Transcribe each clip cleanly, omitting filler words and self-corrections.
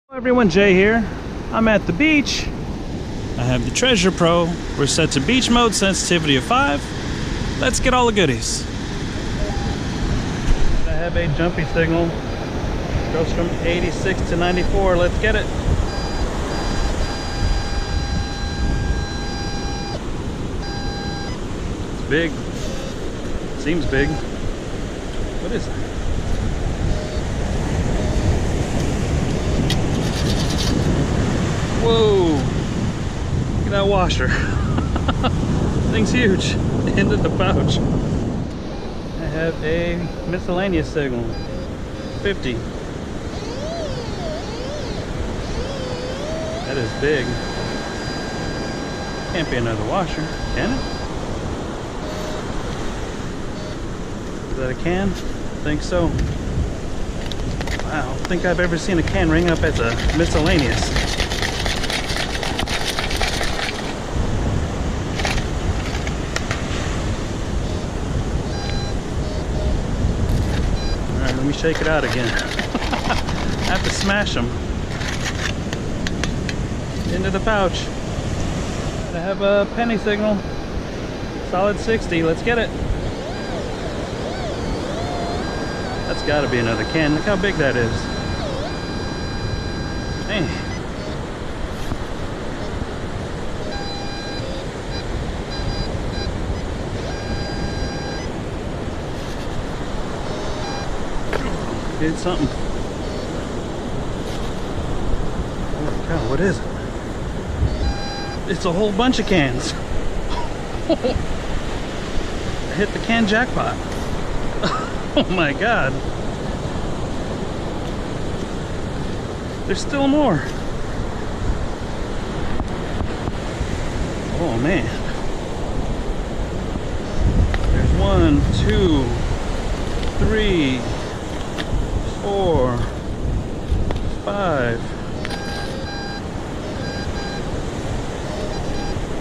Hello everyone, Jay here. I'm at the beach. I have the TreasurePro. We're set to beach mode, sensitivity of 5. Let's get all the goodies. I have a jumpy signal. Goes from 86 to 94. Let's get it. It's big. Seems big. What is it? Whoa! Look at that washer. Thing's huge. Into the pouch. I have a miscellaneous signal. 50. That is big. Can't be another washer, can it? Is that a can? I think so. Wow, I don't think I've ever seen a can ring up as a miscellaneous. Let me shake it out again. I have to smash them into the pouch. I have a penny signal, solid 60. Let's get it. That's got to be another can. Look how big that is. Man. Did something. Holy cow, what is it? It's a whole bunch of cans. I hit the can jackpot. Oh my god. There's still more. Oh man. There's 1, 2, 3, 4, 5,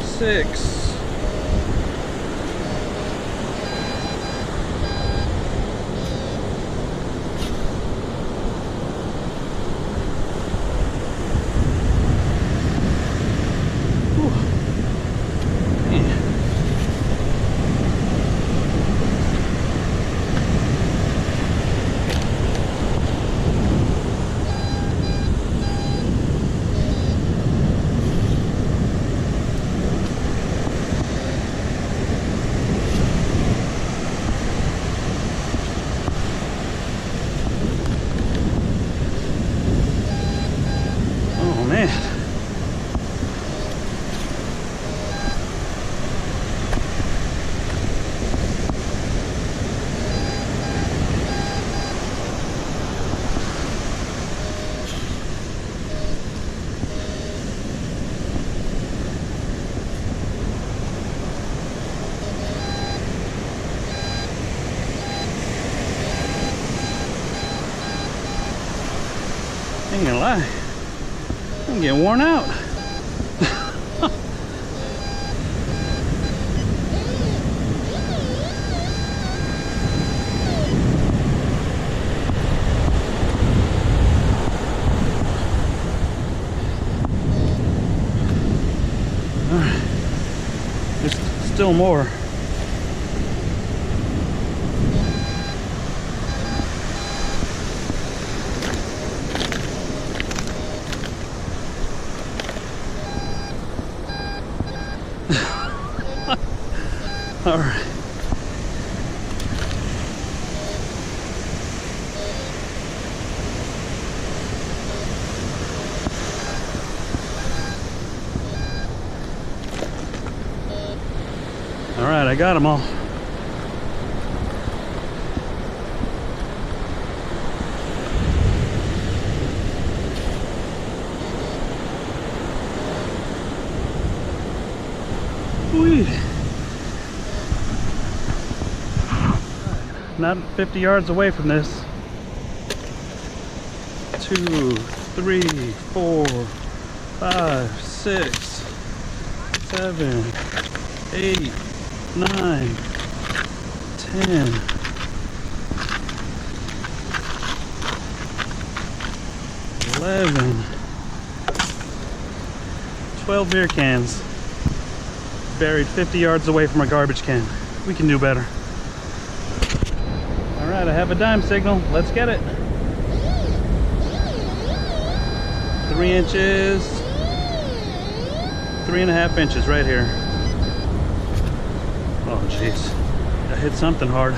6. I ain't gonna lie, I'm getting worn out. Alright, there's still more. All right. All right, I got them all. Whee. Not 50 yards away from this. 2, 3, 4, 5, 6, 7, 8, 9, 10, 11, 11, 12 beer cans buried 50 yards away from a garbage can. We can do better. All right, I have a dime signal. Let's get it. 3 inches, 3.5 inches right here. Oh jeez, I hit something hard.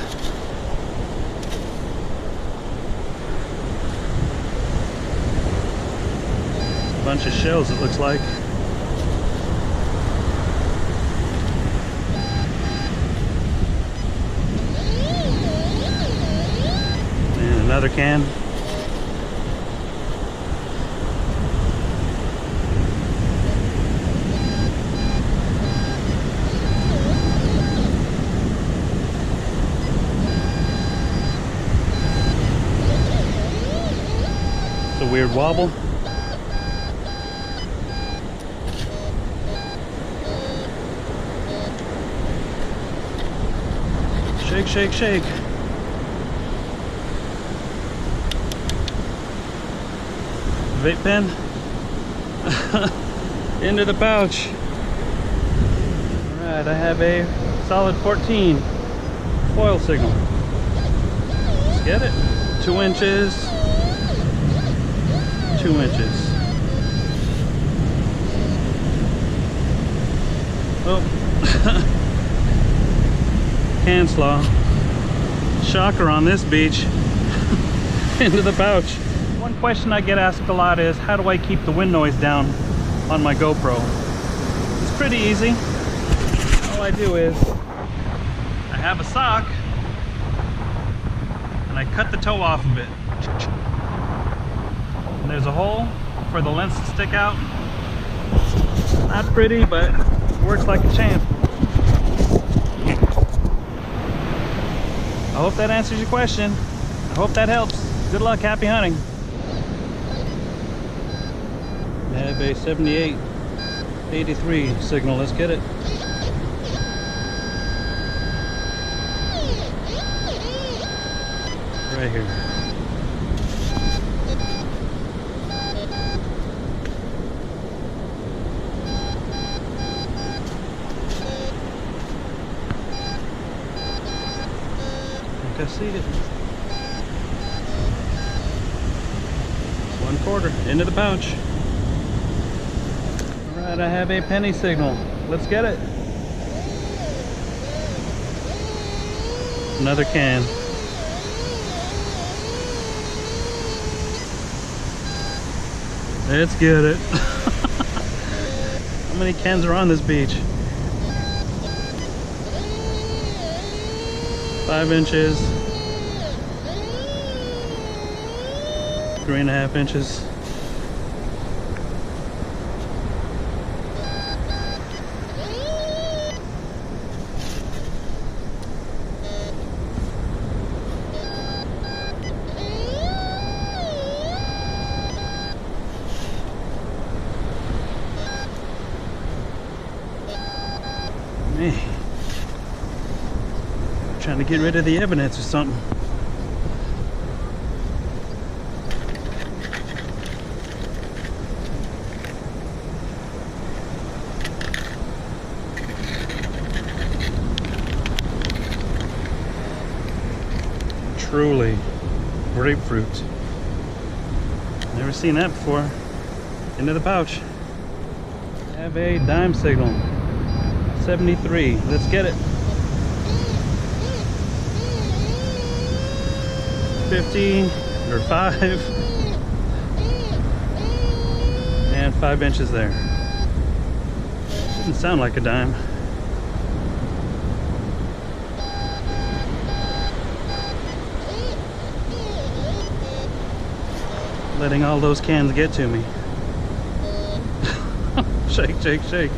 Bunch of shells, it looks like. And another can. It's a weird wobble. Shake, shake, shake. Vape pen. Into the pouch. Alright, I have a solid 14 foil signal. Let's get it. 2 inches. 2 inches. Oh. Can slaw. Shocker on this beach. Into the pouch. One question I get asked a lot is, how do I keep the wind noise down on my GoPro? It's pretty easy. All I do is, I have a sock and I cut the toe off of it. And there's a hole for the lens to stick out. Not pretty, but works like a champ. I hope that answers your question. I hope that helps. Good luck, happy hunting. I have a 78, 83 signal. Let's get it. Right here. I see it. 1/4 into the pouch. All right, I have a penny signal. Let's get it. Another can. Let's get it. How many cans are on this beach? 5 inches, 3.5 inches. Man. Trying to get rid of the evidence or something. Truly grapefruit. Never seen that before. Into the pouch. I have a dime signal. 73. Let's get it. 50 or 5 and 5 inches there. Didn't sound like a dime. Letting all those cans get to me. Shake, shake, shake.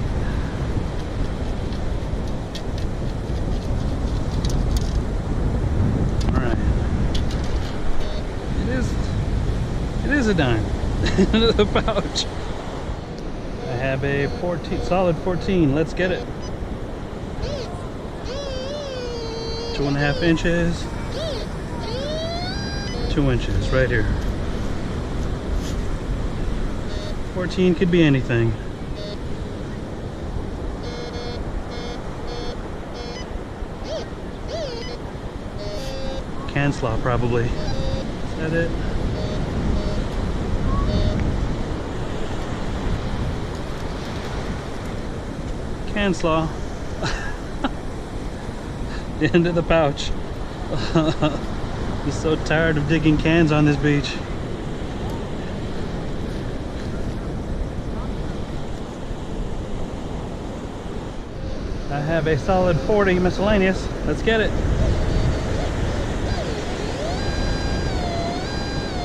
It is a dime. Into the pouch. I have a 14, solid 14. Let's get it. 2.5 inches. 2 inches right here. 14 could be anything. Can slaw probably. Is that it? Can slaw. Into the pouch. I'm so tired of digging cans on this beach. I have a solid 40 miscellaneous. Let's get it.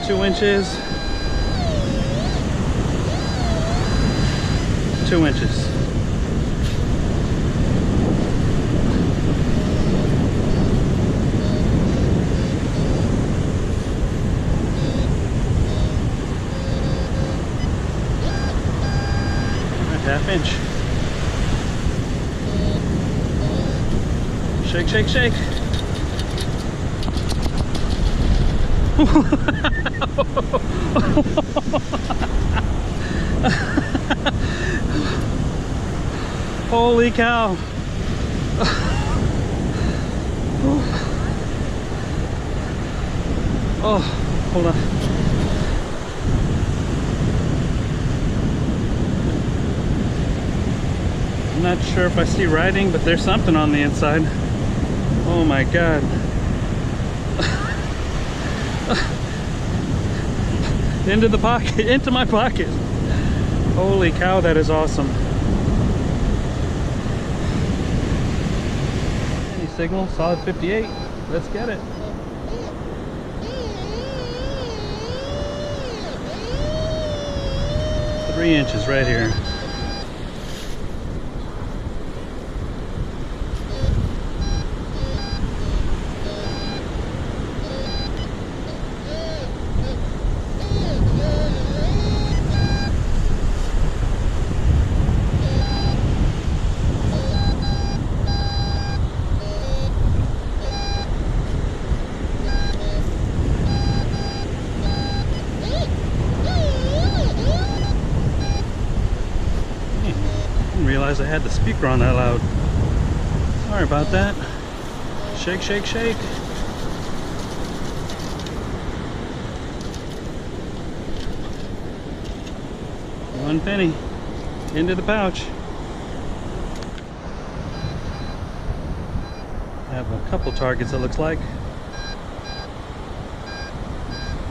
2 inches. 2 inches. Half inch. Shake, shake, shake. Holy cow. Oh, hold on. I'm not sure if I see writing, but there's something on the inside. Oh my god. Into the pocket, into my pocket. Holy cow, that is awesome. Any signal, solid 58. Let's get it. Three inches right here. Realize I had the speaker on that loud. Sorry about that. Shake, shake, shake. One penny into the pouch. I have a couple targets, it looks like.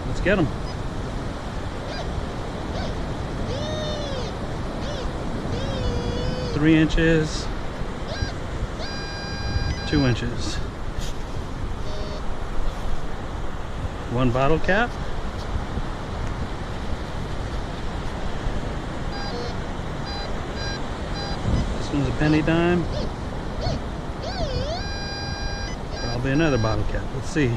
Let's get them. 3 inches, 2 inches. One bottle cap. This one's a penny dime. Probably another bottle cap. Let's see.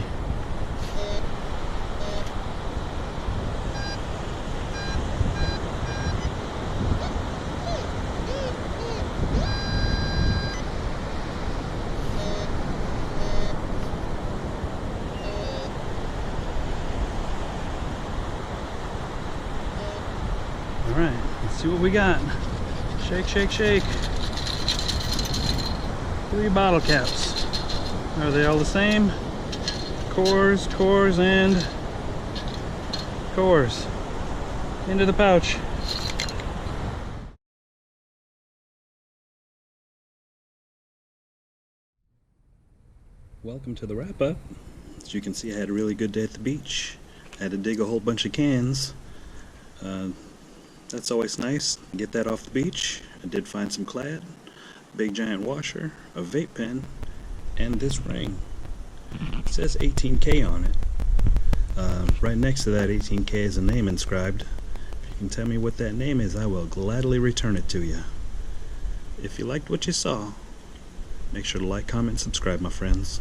Alright, let's see what we got. Shake, shake, shake. 3 bottle caps. Are they all the same? Cores, cores, and cores. Into the pouch. Welcome to the wrap-up. As you can see, I had a really good day at the beach. I had to dig a whole bunch of cans. That's always nice. Get that off the beach. I did find some Clad, big giant washer, a vape pen, and this ring. It says 18K on it. Right next to that 18K is a name inscribed. If you can tell me what that name is, I will gladly return it to you. If you liked what you saw, make sure to like, comment, and subscribe, my friends.